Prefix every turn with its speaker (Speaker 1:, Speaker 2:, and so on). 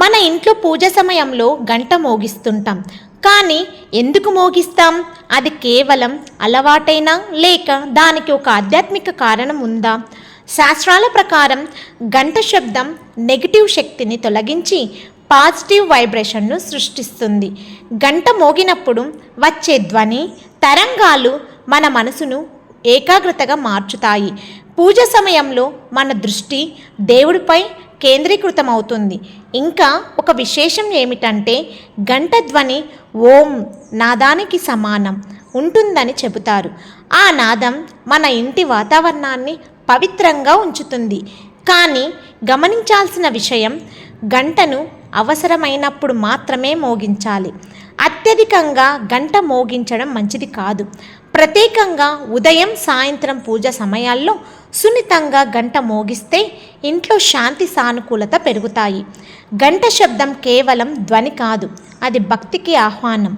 Speaker 1: మన ఇంట్లో పూజ సమయంలో గంట మోగిస్తుంటాం. కానీ ఎందుకు మోగిస్తాం? అది కేవలం అలవాటైనా లేక దానికి ఒక ఆధ్యాత్మిక కారణం ఉందా? శాస్త్రాల ప్రకారం గంట శబ్దం నెగిటివ్ శక్తిని తొలగించి పాజిటివ్ వైబ్రేషన్ను సృష్టిస్తుంది. గంట మోగినప్పుడు వచ్చే ధ్వని తరంగాలు మన మనసును ఏకాగ్రతగా మార్చుతాయి. పూజ సమయంలో మన దృష్టి దేవుడిపై కేంద్రీకృతమవుతుంది. ఇంకా ఒక విశేషం ఏమిటంటే గంట ధ్వని ఓం నాదానికి సమానం ఉంటుందని చెబుతారు. ఆ నాదం మన ఇంటి వాతావరణాన్ని పవిత్రంగా ఉంచుతుంది. కానీ గమనించాల్సిన విషయం, గంటను అవసరమైనప్పుడు మాత్రమే మోగించాలి. అత్యధికంగా గంట మోగించడం మంచిది కాదు. ప్రత్యేకంగా ఉదయం సాయంత్రం పూజ సమయాల్లో సున్నితంగా గంట మోగిస్తే ఇంట్లో శాంతి సానుకూలత పెరుగుతాయి. గంట శబ్దం కేవలం ధ్వని కాదు, అది భక్తికి ఆహ్వానం.